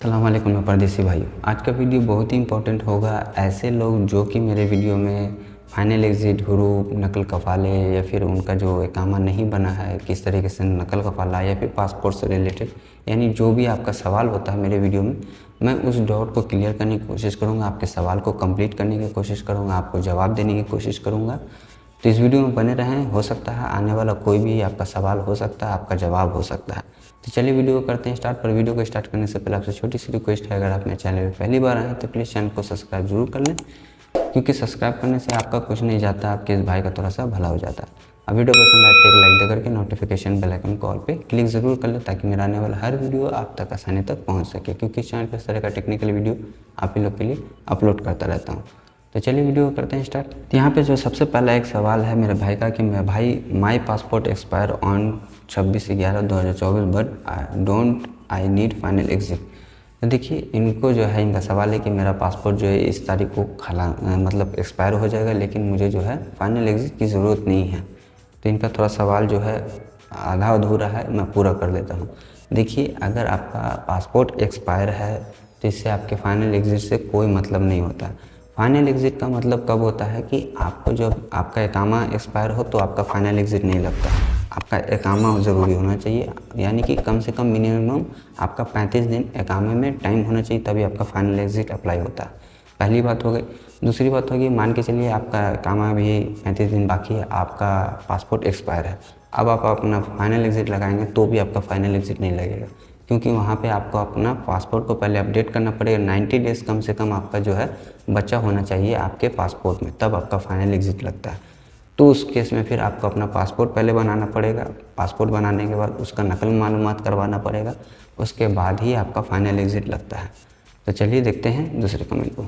अस्सलाम वालेकुम मैं परदेसी भाई। आज का वीडियो बहुत ही इंपॉर्टेंट होगा। ऐसे लोग जो कि मेरे वीडियो में फाइनल एग्ज़िट, हुरूप, नकल कफ़ाले या फिर उनका जो इकामा नहीं बना है, किस तरीके से नकल कफ़ाला या फिर पासपोर्ट से रिलेटेड, यानी जो भी आपका सवाल होता है मेरे वीडियो में, मैं उस डाउट को क्लियर करने की कोशिश करूँगा, आपके सवाल को कंप्लीट करने की कोशिश करूँगा, आपको जवाब देने की कोशिश करूँगा। तो इस वीडियो में बने रहें। हो सकता है आने वाला कोई भी आपका सवाल हो सकता है, आपका जवाब हो सकता है। तो चलिए वीडियो को करते हैं स्टार्ट। पर वीडियो को स्टार्ट करने से पहले आपसे छोटी सी रिक्वेस्ट है, अगर आप मेरे चैनल पर पहली बार आए हैं तो प्लीज़ चैनल को सब्सक्राइब जरूर कर लें, क्योंकि सब्सक्राइब करने से आपका कुछ नहीं जाता, आपके इस भाई का थोड़ा सा भला हो जाता है। अब वीडियो पसंद आए तो एक लाइक दे करके नोटिफिकेशन बेल आइकन कॉल पे क्लिक ज़रूर कर लें, ताकि मेरा आने वाला हर वीडियो आप तक आसानी तक पहुँच सके, क्योंकि इस चैनल पर इस तरह का टेक्निकल वीडियो आप ही लोग के लिए अपलोड करता रहता हूँ। तो चलिए वीडियो को करते हैं स्टार्ट। तो यहाँ पे जो सबसे पहला एक सवाल है मेरे भाई का कि मैं भाई माई passport expire on 26/11/2024 but don't I need final exit. तो देखिए इनको जो है, इनका सवाल है कि मेरा पासपोर्ट जो है इस तारीख को मतलब एक्सपायर हो जाएगा, लेकिन मुझे जो है फाइनल एग्जिट की ज़रूरत नहीं है। तो इनका थोड़ा सवाल जो है आधा अधूरा है, मैं पूरा कर देता हूँ। देखिए अगर आपका पासपोर्ट एक्सपायर है तो इससे आपके फाइनल एग्जिट से कोई मतलब नहीं होता। फाइनल एग्ज़िट का मतलब कब होता है कि आपको जब आपका इकामा एक्सपायर हो तो आपका फाइनल एग्ज़िट नहीं लगता। आपका इकामा ज़रूरी होना चाहिए, यानी कि कम से कम मिनिमम आपका 35 दिन इकामे में टाइम होना चाहिए, तभी आपका फाइनल एग्ज़िट अप्लाई होता है। पहली बात हो गई। दूसरी बात होगी, मान के चलिए आपका इकामा भी 35 दिन बाकी है, आपका पासपोर्ट एक्सपायर है, अब आप अपना फाइनल एग्ज़िट लगाएंगे तो भी आपका फाइनल एग्ज़िट नहीं लगेगा, क्योंकि वहाँ पे आपको अपना पासपोर्ट को पहले अपडेट करना पड़ेगा। 90 डेज़ कम से कम आपका जो है बचा होना चाहिए आपके पासपोर्ट में, तब आपका फाइनल एग्ज़िट लगता है। तो उस केस में फिर आपको अपना पासपोर्ट पहले बनाना पड़ेगा। पासपोर्ट बनाने के बाद उसका नकल मालूमात करवाना पड़ेगा, उसके बाद ही आपका फाइनल एग्ज़िट लगता है। तो चलिए देखते हैं दूसरे कमेंट को।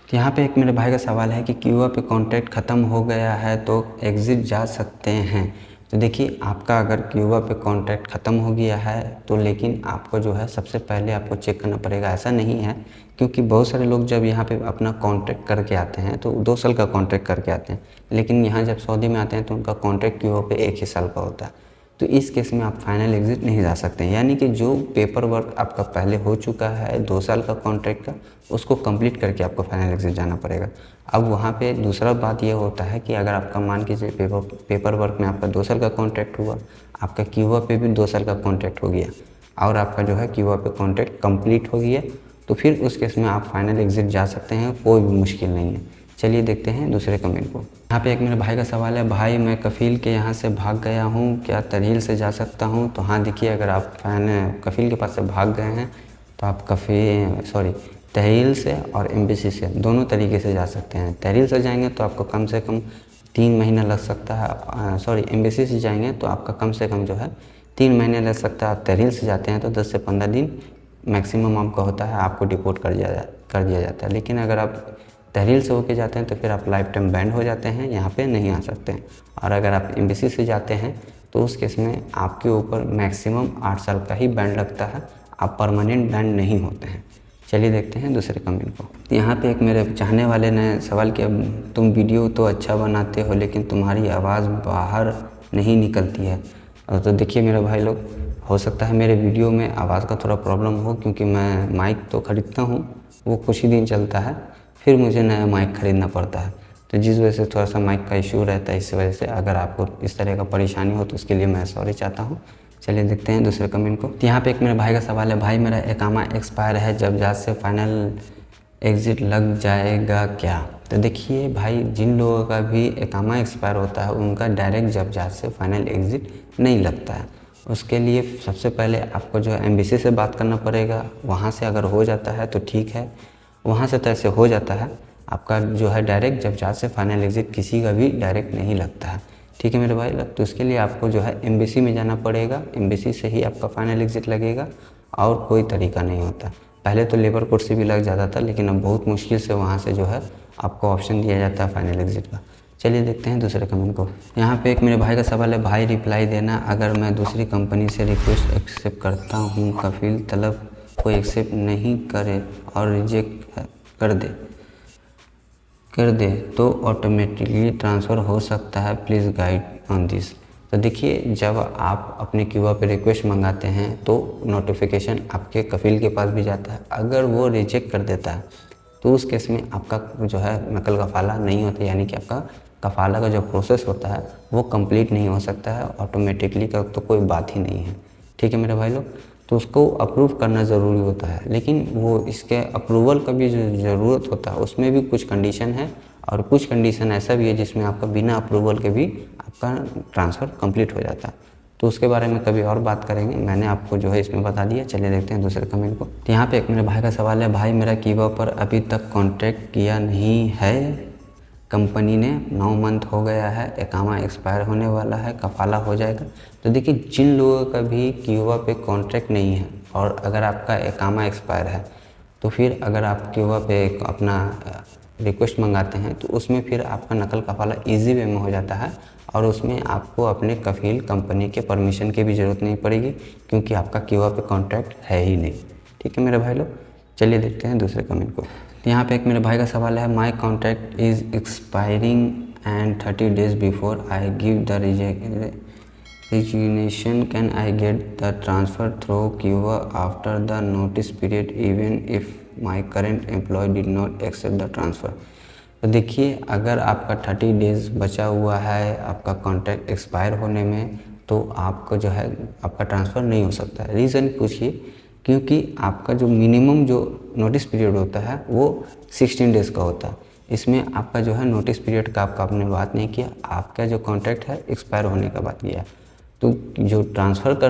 तो यहाँ पे एक मेरे भाई का सवाल है कि क्यूआ पे कॉन्ट्रैक्ट ख़त्म हो गया है तो एग्ज़िट जा सकते हैं। तो देखिए आपका अगर क्यूआ पे कॉन्ट्रैक्ट ख़त्म हो गया है तो लेकिन आपको जो है सबसे पहले आपको चेक करना पड़ेगा। ऐसा नहीं है, क्योंकि बहुत सारे लोग जब यहाँ पे अपना कॉन्ट्रैक्ट करके आते हैं तो 2 साल का कॉन्ट्रैक्ट करके आते हैं, लेकिन यहाँ जब सऊदी में आते हैं तो उनका कॉन्ट्रैक्ट क्यूआ पे 1 ही साल का होता है। तो इस केस में आप फाइनल एग्ज़िट नहीं जा सकते, यानी कि जो पेपर वर्क आपका पहले हो चुका है 2 साल का कॉन्ट्रैक्ट का, उसको कंप्लीट करके आपको फाइनल एग्ज़िट जाना पड़ेगा। अब वहाँ पे दूसरा बात ये होता है कि अगर आपका मान कीजिए पेपर वर्क में आपका 2 साल का कॉन्ट्रैक्ट हुआ, आपका क्यूआ पे भी 2 साल का कॉन्ट्रैक्ट हो गया और आपका जो है क्यूआ पे कॉन्ट्रैक्ट कंप्लीट हो गया, तो फिर उस केस में आप फाइनल एग्ज़िट जा सकते हैं, कोई भी मुश्किल नहीं है। चलिए देखते हैं दूसरे कमेंट को। यहाँ पे एक मेरे भाई का सवाल है, भाई मैं कफ़ील के यहाँ से भाग गया हूँ, क्या तरहील से जा सकता हूँ? तो हाँ देखिए, अगर आप कफ़ील के पास से भाग गए हैं तो आप तहरील से और एम्बेसी से दोनों तरीके से जा सकते हैं। तहरील से जाएंगे तो आपको कम से कम 3 महीना लग सकता है, एम्बेसी से जाएंगे तो आपका कम से कम जो है 3 महीने लग सकता है। आप तहरील से जाते हैं तो 10 से 15 दिन मैक्सिमम आपका होता है, आपको डिपोर्ट कर दिया जाता है। लेकिन अगर आप तहरील से होके जाते हैं तो फिर आप लाइफ टाइम बैंड हो जाते हैं, यहाँ पे नहीं आ सकते हैं। और अगर आप एम्बेसी से जाते हैं तो उस केस में आपके ऊपर मैक्सिमम 8 साल का ही बैंड लगता है, आप परमानेंट बैंड नहीं होते हैं। चलिए देखते हैं दूसरे कमेंट को। यहाँ पे एक मेरे चाहने वाले ने सवाल किया, तुम वीडियो तो अच्छा बनाते हो लेकिन तुम्हारी आवाज़ बाहर नहीं निकलती है। तो देखिए मेरे भाई लोग, हो सकता है मेरे वीडियो में आवाज़ का थोड़ा प्रॉब्लम हो, क्योंकि मैं माइक तो ख़रीदता हूँ, वो कुछ ही दिन चलता है, फिर मुझे नया माइक ख़रीदना पड़ता है, तो जिस वजह से थोड़ा सा माइक का इशू रहता है। इस वजह से अगर आपको इस तरह का परेशानी हो तो उसके लिए मैं सॉरी चाहता हूँ। चलिए देखते हैं दूसरे कमेंट को। तो यहाँ पे एक मेरे भाई का सवाल है, भाई मेरा इकामा एक्सपायर है, जब जहाज से फाइनल एग्ज़िट लग जाएगा क्या? तो देखिए भाई, जिन लोगों का भी इकामा एक्सपायर होता है उनका डायरेक्ट जब जहाज से फाइनल एग्ज़िट नहीं लगता है। उसके लिए सबसे पहले आपको जो है एम्बेसी से बात करना पड़ेगा। वहाँ से अगर हो जाता है तो ठीक है, वहाँ से तो ऐसे हो जाता है आपका जो है डायरेक्ट जब जहाज से फाइनल एग्ज़िट किसी का भी डायरेक्ट नहीं लगता है। ठीक है मेरे भाई, तो उसके लिए आपको जो है एम्बेसी में जाना पड़ेगा, एम्बेसी से ही आपका फाइनल एग्ज़िट लगेगा, और कोई तरीका नहीं होता। पहले तो लेबर कोर्ट से भी लग जाता था, लेकिन अब बहुत मुश्किल से वहाँ से जो है आपको ऑप्शन दिया जाता है फाइनल एग्ज़िट का। चलिए देखते हैं दूसरे कमेंट को। यहाँ पे एक मेरे भाई का सवाल है, भाई रिप्लाई देना, अगर मैं दूसरी कंपनी से रिक्वेस्ट एक्सेप्ट करता हूँ कफील तलब को एक्सेप्ट नहीं करे और रिजेक्ट कर दे तो ऑटोमेटिकली ट्रांसफ़र हो सकता है, प्लीज़ गाइड ऑन दिस। तो देखिए, जब आप अपने क्यूआ पे रिक्वेस्ट मंगाते हैं तो नोटिफिकेशन आपके कफील के पास भी जाता है। अगर वो रिजेक्ट कर देता है तो उस केस में आपका जो है नकल कफ़ाला नहीं होता, यानी कि आपका कफ़ाला का जो प्रोसेस होता है वो कंप्लीट नहीं हो सकता है। ऑटोमेटिकली का तो कोई बात ही नहीं है, ठीक है मेरे भाई लोग। तो उसको अप्रूव करना ज़रूरी होता है, लेकिन वो इसके अप्रूवल का भी जो ज़रूरत होता है उसमें भी कुछ कंडीशन है, और कुछ कंडीशन ऐसा भी है जिसमें आपका बिना अप्रूवल के भी आपका ट्रांसफ़र कंप्लीट हो जाता है। तो उसके बारे में कभी और बात करेंगे, मैंने आपको जो है इसमें बता दिया। चलिए देखते हैं दूसरे कमेंट को। तो यहाँ पे एक मेरे भाई का सवाल है, भाई मेरा क्यूआ पर अभी तक कॉन्टैक्ट किया नहीं है, कंपनी ने 9 मंथ हो गया है, एकामा एक्सपायर होने वाला है, कफ़ाला हो जाएगा। तो देखिए, जिन लोगों का भी क्यूआ पे कॉन्ट्रैक्ट नहीं है और अगर आपका एकामा एक्सपायर है तो फिर अगर आप क्यूआ पे अपना रिक्वेस्ट मंगाते हैं तो उसमें फिर आपका नकल कफ़ाला इजी वे में हो जाता है, और उसमें आपको अपने कफील कंपनी के परमिशन की भी ज़रूरत नहीं पड़ेगी, क्योंकि आपका क्यूआ पे कॉन्ट्रैक्ट है ही नहीं, ठीक है मेरे भाई लोग। चलिए देखते हैं दूसरे कमेंट को। तो यहाँ पे एक मेरे भाई का सवाल है, my contract is expiring and 30 days before I give the resignation, can I get the transfer through क्यूआ after the notice period even if my current employ did not accept the transfer. तो देखिए, अगर आपका 30 days बचा हुआ है आपका contract expire होने में, तो आपको जो है आपका ट्रांसफ़र नहीं हो सकता है। रीज़न पूछिए, क्योंकि आपका जो मिनिमम जो नोटिस पीरियड होता है वो 16 days का होता है। इसमें आपका जो है नोटिस पीरियड का आपने बात नहीं किया, आपका जो कॉन्ट्रैक्ट है एक्सपायर होने का बात किया। तो जो ट्रांसफ़र का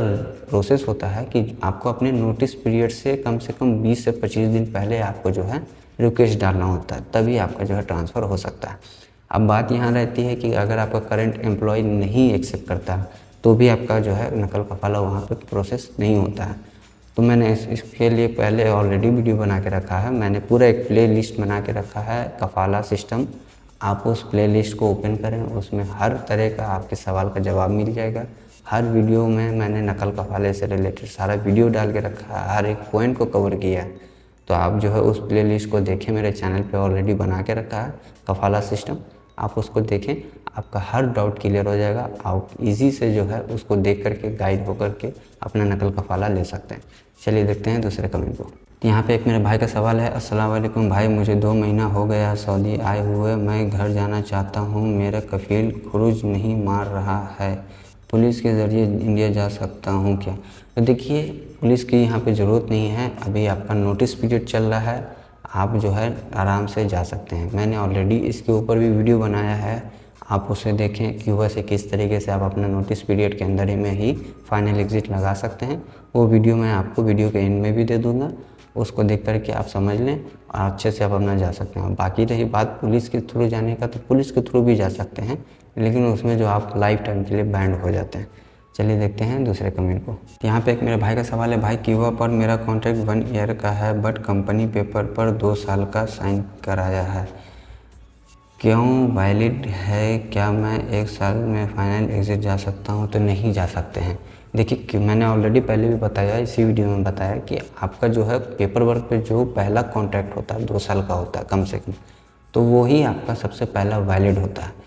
प्रोसेस होता है कि आपको अपने नोटिस पीरियड से कम 20 से 25 दिन पहले आपको जो है रिक्वेस्ट डालना होता है, तभी आपका जो है ट्रांसफ़र हो सकता है। अब बात यहाँ रहती है कि अगर आपका करंट एम्प्लॉय नहीं एक्सेप्ट करता तो भी आपका जो है नकल कफ़ाला वहाँ पे प्रोसेस नहीं होता है। तो मैंने इसके लिए पहले ऑलरेडी वीडियो बना के रखा है, मैंने पूरा एक प्ले लिस्ट बना के रखा है कफ़ाला सिस्टम। आप उस प्ले लिस्ट को ओपन करें, उसमें हर तरह का आपके सवाल का जवाब मिल जाएगा। हर वीडियो में मैंने नकल कफ़ाले से रिलेटेड सारा वीडियो डाल के रखा है, हर एक पॉइंट को कवर किया है। तो आप जो है उस प्ले लिस्ट को देखें, मेरे चैनल पे ऑलरेडी बना के रखा है कफ़ाला सिस्टम, आप उसको देखें, आपका हर डाउट क्लियर हो जाएगा। आप इजी से जो है उसको देख करके गाइड होकर के अपना नकल कफ़ाला ले सकते हैं। चलिए देखते हैं दूसरे कमेंट को। यहाँ पे एक मेरे भाई का सवाल है, अस्सलाम वालेकुम भाई, मुझे 2 महीना हो गया सऊदी आए हुए, मैं घर जाना चाहता हूँ, मेरा कफील खुरूज नहीं मार रहा है, पुलिस के ज़रिए इंडिया जा सकता हूँ क्या? तो देखिए, पुलिस की यहाँ पे ज़रूरत नहीं है, अभी आपका नोटिस पीरियड चल रहा है, आप जो है आराम से जा सकते हैं। मैंने ऑलरेडी इसके ऊपर भी वीडियो बनाया है, आप उसे देखें क्यूबा से किस तरीके से आप अपना नोटिस पीरियड के अंदर ही में ही फाइनल एग्ज़िट लगा सकते हैं। वो वीडियो मैं आपको वीडियो के एंड में भी दे दूँगा, उसको देख कर के आप समझ लें और अच्छे से आप अपना जा सकते हैं। बाकी रही बात पुलिस के थ्रू जाने का, तो पुलिस के थ्रू भी जा सकते हैं, लेकिन उसमें जो आप लाइफ टाइम के लिए बैंड हो जाते हैं। चलिए देखते हैं दूसरे कमेंट को। यहाँ पे एक मेरे भाई का सवाल है, भाई क्यूबा पर मेरा कॉन्ट्रैक्ट 1 ईयर का है, बट कंपनी पेपर पर 2 साल का साइन कराया है, क्यों वैलिड है? क्या मैं 1 साल में फाइनल एग्ज़िट जा सकता हूँ? तो नहीं जा सकते हैं। देखिए कि मैंने ऑलरेडी पहले भी बताया, इसी वीडियो में बताया कि आपका जो है पेपर वर्क पे जो पहला कॉन्ट्रैक्ट होता है 2 साल का होता है कम से कम, तो वो ही आपका सबसे पहला वैलिड होता है।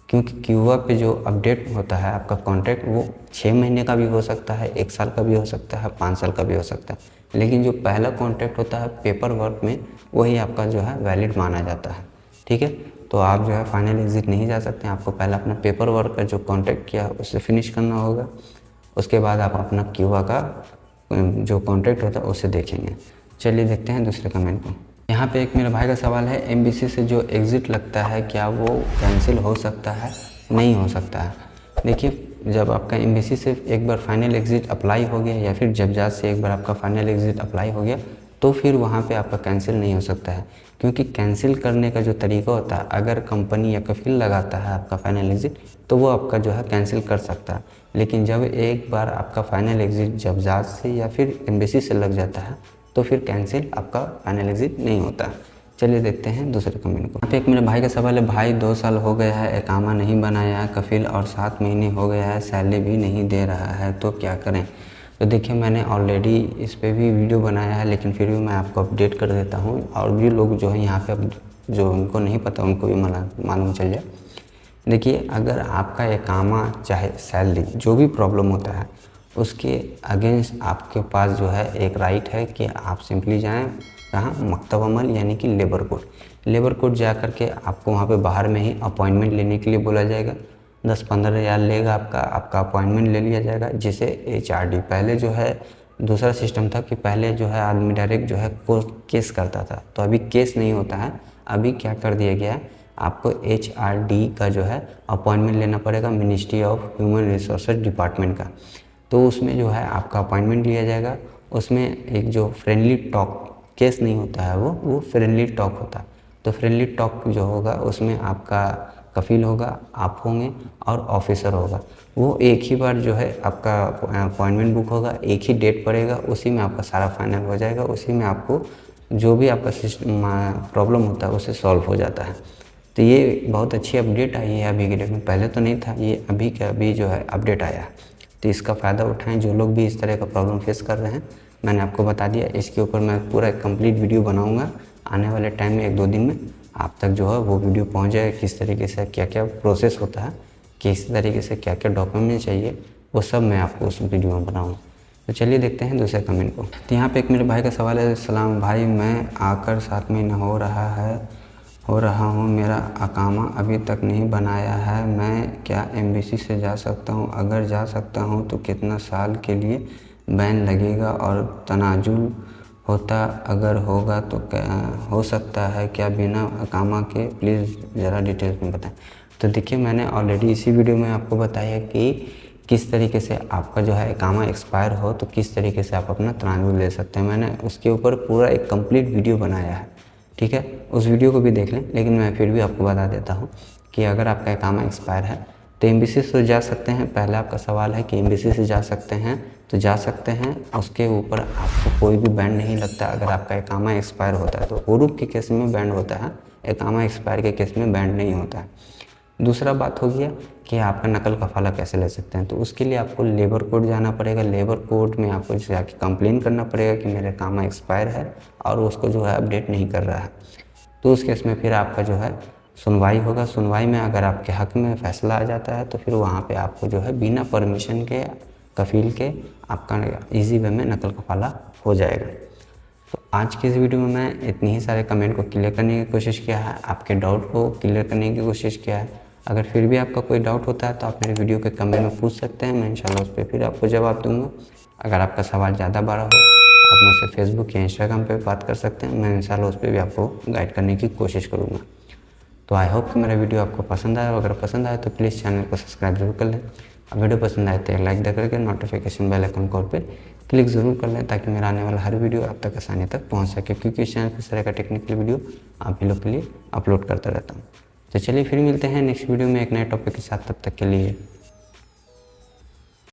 क्योंकि क्यूबा पे जो अपडेट होता है आपका कॉन्ट्रैक्ट, वो 6 महीने का भी हो सकता है, 1 साल का भी हो सकता है, 5 साल का भी हो सकता है, लेकिन जो पहला कॉन्ट्रैक्ट होता है पेपर वर्क में, वही आपका जो है वैलिड माना जाता है। ठीक है, तो आप जो है फाइनल एग्ज़िट नहीं जा सकते हैं, आपको पहले अपना पेपर वर्क का जो कॉन्ट्रैक्ट किया उससे फिनिश करना होगा, उसके बाद आप अपना क्यूबा का जो कॉन्ट्रैक्ट होता है उसे देखेंगे। चलिए देखते हैं दूसरे कमेंट को। यहाँ पे एक मेरे भाई का सवाल है, एमबीसी से जो एग्ज़िट लगता है क्या वो कैंसिल हो सकता है? नहीं हो सकता है। देखिए, जब आपका एमबीसी से एक बार फाइनल एग्ज़िट अप्लाई हो गया या फिर जबजात से एक बार आपका फाइनल एग्ज़िट अप्लाई हो गया, तो फिर वहाँ पे आपका कैंसिल नहीं हो सकता है। क्योंकि कैंसिल करने का जो तरीका होता है, अगर कंपनी या कफील लगाता है आपका फाइनल एग्ज़िट, तो वो आपका जो है कैंसिल कर सकता है। लेकिन जब एक बार आपका फाइनल एग्ज़िट जबजात से या फिर एम्बेसी से लग जाता है, तो फिर कैंसिल आपका फाइनल एग्ज़िट नहीं होता। चलिए देखते हैं दूसरे कमेंट को। यहाँ पे एक मेरे भाई का सवाल है, भाई 2 साल हो गया है, एकामा नहीं बनाया है कफील, और 7 महीने हो गया है, सैलरी भी नहीं दे रहा है, तो क्या करें? तो देखिए मैंने ऑलरेडी इस पे भी वीडियो बनाया है, लेकिन फिर भी मैं आपको अपडेट कर देता हूँ, और भी लोग जो है यहाँ पे अब जो उनको नहीं पता उनको भी मालूम चल जाए। देखिए अगर आपका इकामा चाहे सैलरी जो भी प्रॉब्लम होता है उसके अगेंस्ट आपके पास जो है एक राइट है कि आप सिंपली जाएं कहाँ, मकतब अमल यानी कि लेबर कोर्ट। लेबर कोर्ट जा कर के आपको वहाँ पे बाहर में ही अपॉइंटमेंट लेने के लिए बोला जाएगा। 10-15 हज़ार लेगा आपका अपॉइंटमेंट ले लिया जाएगा, जिसे HRD, पहले जो है दूसरा सिस्टम था कि पहले जो है आदमी डायरेक्ट जो है केस करता था, तो अभी केस नहीं होता है। अभी क्या कर दिया गया है, आपको HRD का जो है अपॉइंटमेंट लेना पड़ेगा, ministry of human resources department का। तो उसमें जो है आपका अपॉइंटमेंट लिया जाएगा। उसमें एक जो फ्रेंडली टॉक, केस नहीं होता है वो फ्रेंडली टॉक होता है। तो फ्रेंडली टॉक जो होगा उसमें आपका कफील होगा, आप होंगे और ऑफिसर होगा। वो एक ही बार जो है आपका अपॉइंटमेंट बुक होगा, एक ही डेट पड़ेगा, उसी में आपका सारा फाइनल हो जाएगा, उसी में आपको जो भी आपका सिस्टम प्रॉब्लम होता है उसे सॉल्व हो जाता है। तो ये बहुत अच्छी अपडेट आई है अभी के डेट में, पहले तो नहीं था, ये अभी का अभी जो है अपडेट आया है। तो इसका फ़ायदा उठाएं जो लोग भी इस तरह का प्रॉब्लम फेस कर रहे हैं। मैंने आपको बता दिया, इसके ऊपर मैं पूरा कंप्लीट वीडियो बनाऊंगा आने वाले टाइम में, 1-2 दिन में आप तक जो है वो वीडियो पहुंच जाए, किस तरीके से क्या क्या प्रोसेस होता है, किस तरीके से क्या क्या डॉक्यूमेंट चाहिए, वो सब मैं आपको उस वीडियो में बनाऊँगा। तो चलिए देखते हैं दूसरे कमेंट को। तो यहाँ पे एक मेरे भाई का सवाल है, सलाम भाई, मैं आकर 7 महीना हो रहा हूँ, मेरा अकामा अभी तक नहीं बनाया है, मैं क्या एम्बेसी से जा सकता हूँ? अगर जा सकता हूँ तो कितना साल के लिए बैन लगेगा और तनाजुल होता अगर होगा तो क्या हो सकता है क्या बिना अकामा के? प्लीज़ ज़रा डिटेल्स में बताएं। तो देखिए मैंने ऑलरेडी इसी वीडियो में आपको बताया कि किस तरीके से आपका जो है इकामा एक्सपायर हो तो किस तरीके से आप अपना तनाजुल ले सकते हैं। मैंने उसके ऊपर पूरा एक कंप्लीट वीडियो बनाया है, ठीक है, उस वीडियो को भी देख लें। लेकिन मैं फिर भी आपको बता देता हूँ कि अगर आपका इकामा एक्सपायर है तो एम्बेसी से जा सकते हैं। पहला आपका सवाल है कि एम्बेसी से जा सकते हैं, तो जा सकते हैं, उसके ऊपर आपको कोई भी बैंड नहीं लगता अगर आपका इकामा एक्सपायर होता है। तो उरूफ के केस में बैंड होता है, इकामा एक्सपायर के केस में बैंड नहीं होता है। दूसरा बात हो गया कि आपका नकल कफाला कैसे ले सकते हैं। तो उसके लिए आपको लेबर कोर्ट जाना पड़ेगा। लेबर कोर्ट में आपको जाके कंप्लेन करना पड़ेगा कि मेरा इकामा एक्सपायर है और उसको जो है अपडेट नहीं कर रहा है। तो उस केस में फिर आपका जो है सुनवाई होगा। सुनवाई में अगर आपके हक़ में फ़ैसला आ जाता है तो फिर वहाँ पे आपको जो है बिना परमिशन के, कफ़ील के, आपका ईज़ी वे में नकल कफाला हो जाएगा। तो आज की इस वीडियो में मैं इतनी ही सारे कमेंट को क्लियर करने की कोशिश किया है, आपके डाउट को क्लियर करने की कोशिश किया है। अगर फिर भी आपका कोई डाउट होता है तो आप मेरे वीडियो के कमेंट में पूछ सकते हैं, मैं इंशाल्लाह उस पर फिर आपको जवाब दूंगा। अगर आपका सवाल ज़्यादा बड़ा हो आप मुझसे फेसबुक या इंस्टाग्राम पे बात कर सकते हैं, मैं इंशाल्लाह उस पर भी आपको गाइड करने की कोशिश करूँगा। तो आई होप कि मेरा वीडियो आपको पसंद आया। अगर पसंद आए तो प्लीज़ चैनल को सब्सक्राइब जरूर कर लें। वीडियो पसंद आए तो एक लाइक दे करके नोटिफिकेशन बेल आइकन कॉल पर क्लिक ज़रूर कर लें ताकि मेरा आने वाला हर वीडियो आप तक आसानी तक पहुंच सके, क्योंकि इस चैनल पर इस तरह का टेक्निकल वीडियो आप ही लोग के लिए अपलोड करता रहता हूं। तो चलिए फिर मिलते हैं नेक्स्ट वीडियो में एक नए टॉपिक के साथ, तब तक के लिए